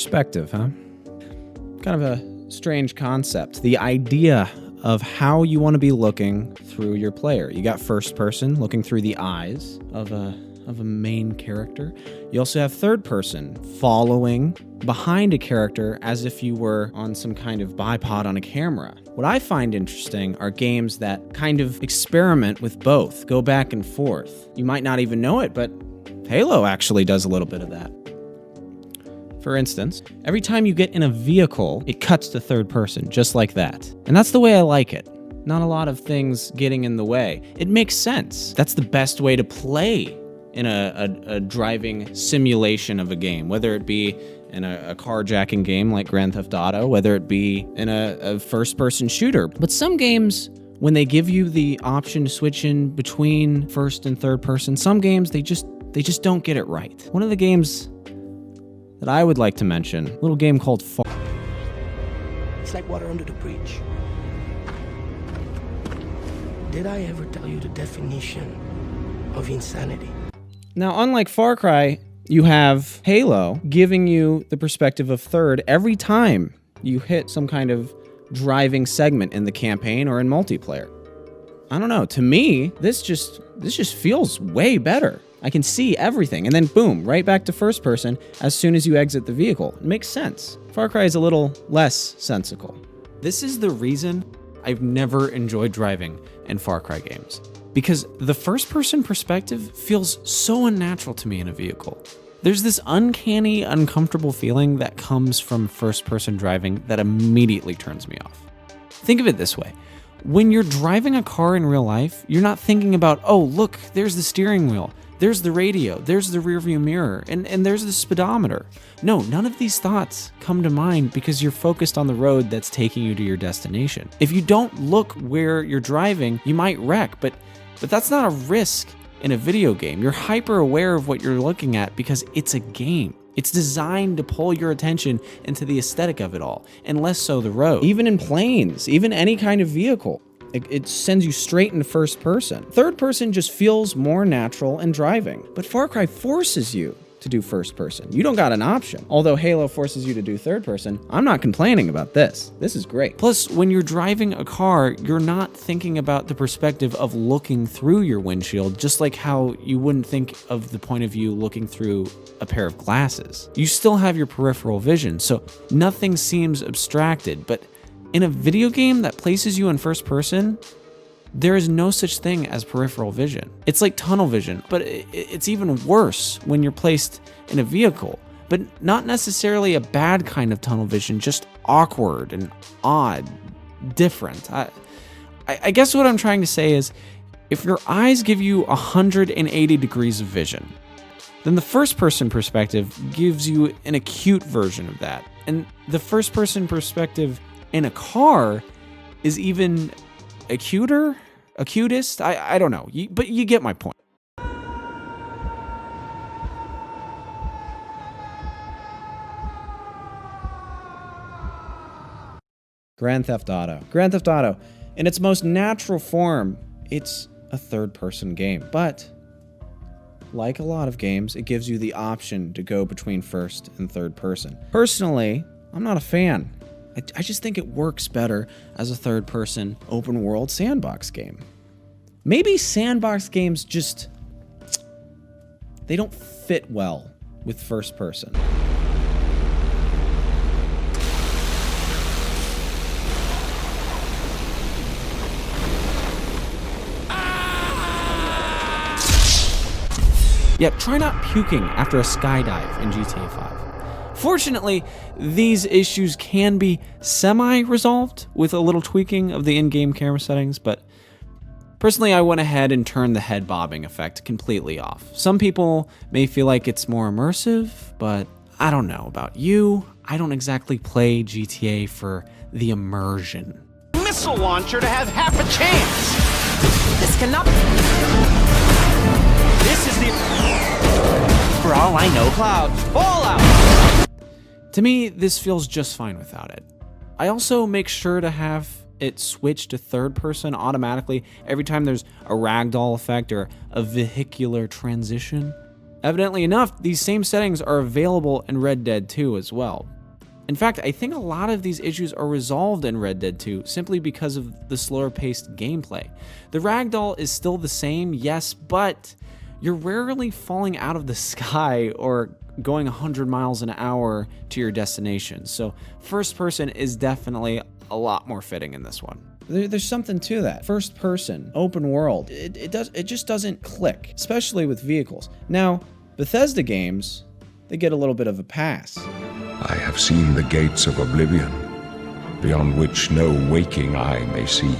Perspective, huh? Kind of a strange concept. The idea of how you want to be looking through your player. You got first person, looking through the eyes of a main character. You also have third person, following behind a character as if you were on some kind of bipod on a camera. What I find interesting are games that kind of experiment with both, go back and forth. You might not even know it, but Halo actually does a little bit of that. For instance, every time you get in a vehicle, it cuts to third person, just like that. And that's the way I like it. Not a lot of things getting in the way. It makes sense. That's the best way to play in a driving simulation of a game, whether it be in a carjacking game like Grand Theft Auto, whether it be in a first-person shooter. But some games, when they give you the option to switch in between first and third person, some games, they just don't get it right. One of the games that I would like to mention, a little game called It's like water under the bridge. Did I ever tell you the definition of insanity? Now, unlike Far Cry, you have Halo giving you the perspective of third every time you hit some kind of driving segment in the campaign or in multiplayer. I don't know, to me, this just feels way better. I can see everything, and then boom, right back to first person as soon as you exit the vehicle. It makes sense. Far Cry is a little less sensical. This is the reason I've never enjoyed driving in Far Cry games, because the first-person perspective feels so unnatural to me in a vehicle. There's this uncanny, uncomfortable feeling that comes from first-person driving that immediately turns me off. Think of it this way. When you're driving a car in real life, you're not thinking about, oh, look, there's the steering wheel, there's the radio, there's the rearview mirror, and there's the speedometer. No, none of these thoughts come to mind because you're focused on the road that's taking you to your destination. If you don't look where you're driving, you might wreck, but that's not a risk in a video game. You're hyper aware of what you're looking at because it's a game. It's designed to pull your attention into the aesthetic of it all, and less so the road. Even in planes, even any kind of vehicle, it sends you straight into first person. Third person just feels more natural in driving, but Far Cry forces you to do first person. You don't got an option. Although Halo forces you to do third person, I'm not complaining about this. This is great. Plus, when you're driving a car, you're not thinking about the perspective of looking through your windshield, just like how you wouldn't think of the point of view looking through a pair of glasses. You still have your peripheral vision, so nothing seems abstracted, but in a video game that places you in first person, there is no such thing as peripheral vision. It's like tunnel vision, but it's even worse when you're placed in a vehicle. But not necessarily a bad kind of tunnel vision, just awkward and odd, different. I guess what I'm trying to say is, if your eyes give you 180 degrees of vision, then the first person perspective gives you an acute version of that. And the first person perspective in a car is even acutest? I don't know, but you get my point. Grand Theft Auto. Grand Theft Auto, in its most natural form, it's a third-person game. But, like a lot of games, it gives you the option to go between first and third person. Personally, I'm not a fan. I just think it works better as a third-person, open-world sandbox game. Maybe sandbox games just, they don't fit well with first person. Yeah, try not puking after a skydive in GTA 5. Fortunately, these issues can be semi-resolved with a little tweaking of the in-game camera settings, but personally I went ahead and turned the head bobbing effect completely off. Some people may feel like it's more immersive, but I don't know about you. I don't exactly play GTA for the immersion. Missile launcher to have half a chance! This cannot... This is the... For all I know, clouds, fallout! To me, this feels just fine without it. I also make sure to have it switch to third person automatically every time there's a ragdoll effect or a vehicular transition. Evidently enough, these same settings are available in Red Dead 2 as well. In fact, I think a lot of these issues are resolved in Red Dead 2 simply because of the slower-paced gameplay. The ragdoll is still the same, yes, but you're rarely falling out of the sky or going 100 miles an hour to your destination, so first person is definitely a lot more fitting in this one. There's something to that. First person, open world, it just doesn't click, especially with vehicles. Now, Bethesda games, they get a little bit of a pass. I have seen the gates of oblivion, beyond which no waking eye may see.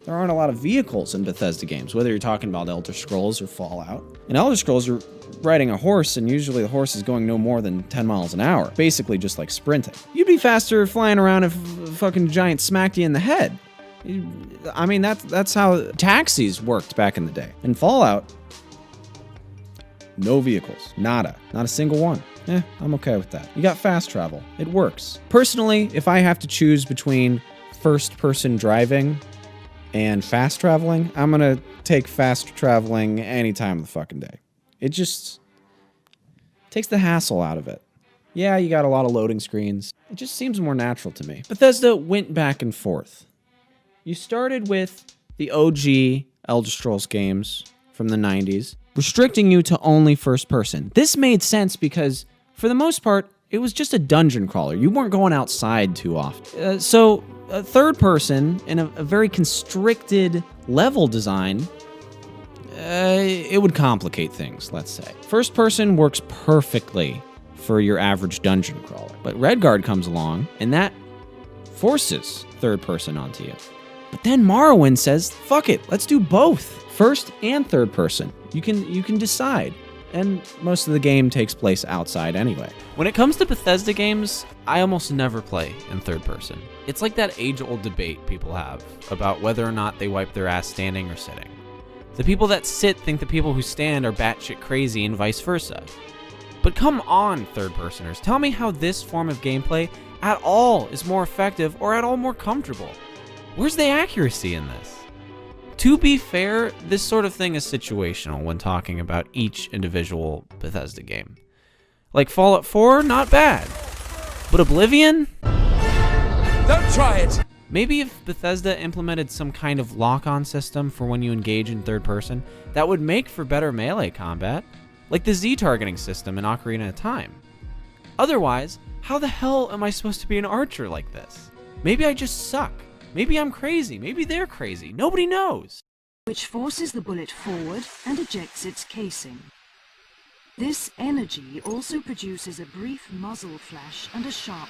There aren't a lot of vehicles in Bethesda games, whether you're talking about Elder Scrolls or Fallout. In Elder Scrolls, you're riding a horse, and usually the horse is going no more than 10 miles an hour, basically just like sprinting. You'd be faster flying around if a fucking giant smacked you in the head. I mean, that's how taxis worked back in the day. In Fallout, no vehicles, nada, not a single one. I'm okay with that. You got fast travel, it works. Personally, if I have to choose between first-person driving and fast traveling, I'm gonna take fast traveling any time of the fucking day. It just takes the hassle out of it. Yeah, you got a lot of loading screens. It just seems more natural to me. Bethesda went back and forth. You started with the OG Elder Scrolls games from the 90s, restricting you to only first person. This made sense because, for the most part, it was just a dungeon crawler. You weren't going outside too often. So a third person in a very constricted level design, it would complicate things, let's say. First person works perfectly for your average dungeon crawler. But Redguard comes along, and that forces third person onto you. But then Morrowind says, fuck it, let's do both. First and third person. You can decide. And most of the game takes place outside anyway. When it comes to Bethesda games, I almost never play in third person. It's like that age-old debate people have about whether or not they wipe their ass standing or sitting. The people that sit think the people who stand are batshit crazy and vice versa. But come on, third-personers, tell me how this form of gameplay at all is more effective or at all more comfortable. Where's the accuracy in this? To be fair, this sort of thing is situational when talking about each individual Bethesda game. Like Fallout 4, not bad. But Oblivion? Don't try it! Maybe if Bethesda implemented some kind of lock-on system for when you engage in third person, that would make for better melee combat, like the Z-targeting system in Ocarina of Time. Otherwise, how the hell am I supposed to be an archer like this? Maybe I just suck. Maybe I'm crazy, maybe they're crazy, nobody knows. Which forces the bullet forward and ejects its casing. This energy also produces a brief muzzle flash and a sharp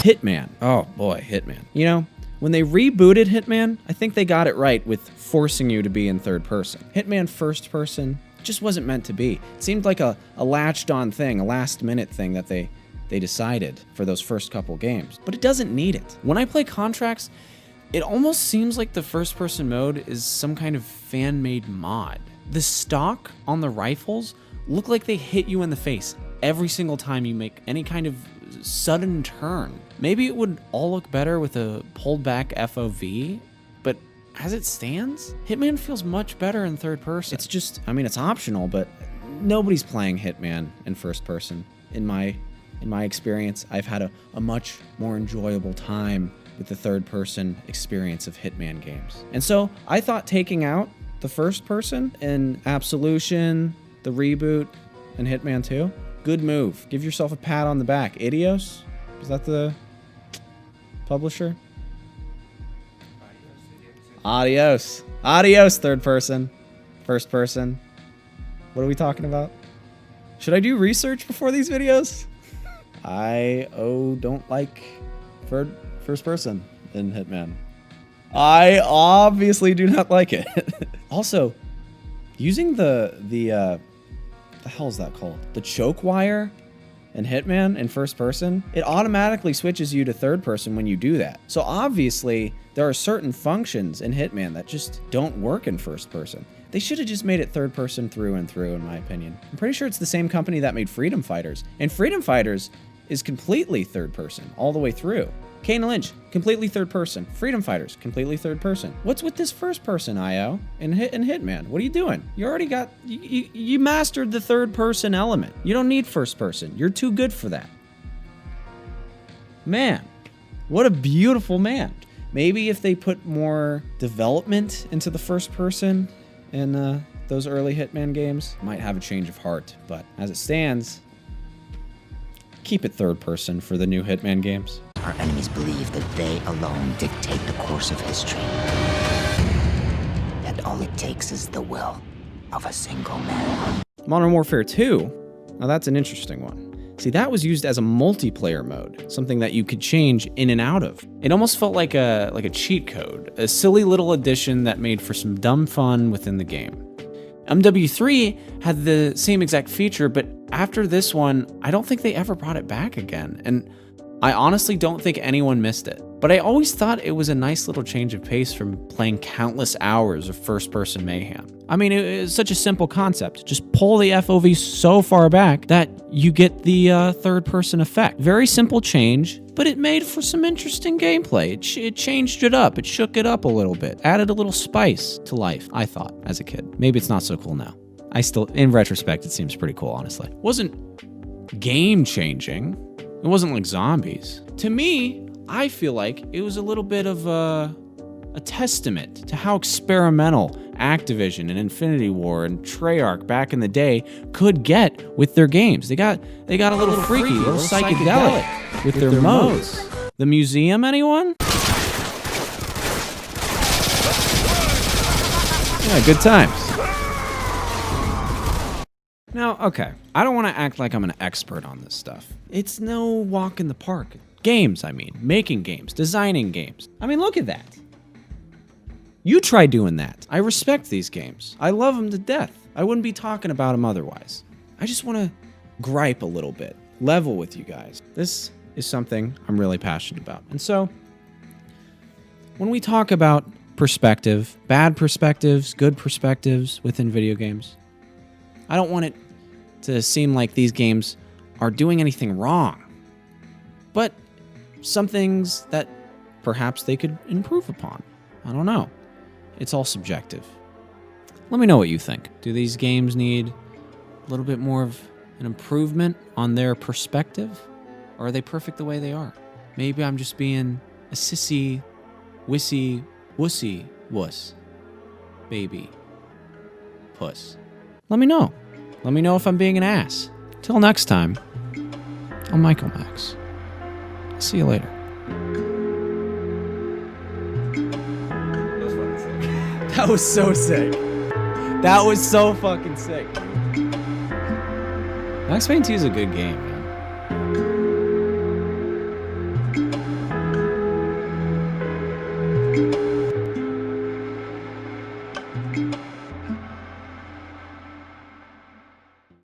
Hitman. Oh boy, Hitman. You know, when they rebooted Hitman, I think they got it right with forcing you to be in third person. Hitman first person just wasn't meant to be. It seemed like a latched on thing, a last minute thing that they decided for those first couple games, but it doesn't need it. When I play Contracts, it almost seems like the first person mode is some kind of fan-made mod. The stock on the rifles look like they hit you in the face every single time you make any kind of sudden turn. Maybe it would all look better with a pulled back FOV, but as it stands, Hitman feels much better in third person. It's just, I mean, it's optional, but nobody's playing Hitman in first person in my experience. I've had a much more enjoyable time with the third-person experience of Hitman games. And so I thought taking out the first person in Absolution, the reboot, and Hitman 2, good move. Give yourself a pat on the back. Idios? Is that the publisher? Adios. Adios, third person. First person. What are we talking about? Should I do research before these videos? I don't like first person in Hitman. I obviously do not like it. Also, using the hell is that called? The choke wire in Hitman in first person, it automatically switches you to third person when you do that. So obviously, there are certain functions in Hitman that just don't work in first person. They should have just made it third person through and through, in my opinion. I'm pretty sure it's the same company that made Freedom Fighters. And Freedom Fighters, is completely third person all the way through. Kane and Lynch, completely third person. Freedom Fighters, completely third person. What's with this first person, IO? And Hitman, what are you doing? You already got, you mastered the third person element. You don't need first person. You're too good for that. Man, what a beautiful man. Maybe if they put more development into the first person in those early Hitman games, might have a change of heart. But as it stands, keep it third person for the new Hitman games. Our enemies believe that they alone dictate the course of history. That all it takes is the will of a single man. Modern Warfare 2, now that's an interesting one. See, that was used as a multiplayer mode, something that you could change in and out of. It almost felt like a cheat code, a silly little addition that made for some dumb fun within the game. MW3 had the same exact feature, but after this one, I don't think they ever brought it back again. And I honestly don't think anyone missed it. But I always thought it was a nice little change of pace from playing countless hours of first-person mayhem. I mean, it's such a simple concept. Just pull the FOV so far back that you get the third-person effect. Very simple change, but it made for some interesting gameplay. It changed it up. It shook it up a little bit. Added a little spice to life, I thought, as a kid. Maybe it's not so cool now. In retrospect, it seems pretty cool, honestly. It wasn't game-changing. It wasn't like zombies. To me, I feel like it was a little bit of a testament to how experimental Activision and Infinity War and Treyarch back in the day could get with their games. They got a little freaky, a little psychedelic with their modes. The museum, anyone? Yeah, good times. Now, okay, I don't want to act like I'm an expert on this stuff. It's no walk in the park. Games, I mean. Making games, designing games. I mean, look at that. You try doing that. I respect these games. I love them to death. I wouldn't be talking about them otherwise. I just want to gripe a little bit, level with you guys. This is something I'm really passionate about. And so, when we talk about perspective, bad perspectives, good perspectives within video games, I don't want it to seem like these games are doing anything wrong, but some things that perhaps they could improve upon. I don't know. It's all subjective. Let me know what you think. Do these games need a little bit more of an improvement on their perspective? Or are they perfect the way they are? Maybe I'm just being a sissy, wussy wuss. Baby. Puss. Let me know. Let me know if I'm being an ass. Till next time, I'm Michael Max. See you later. That was so sick. That was so fucking sick. Max Payne 2 is a good game, man.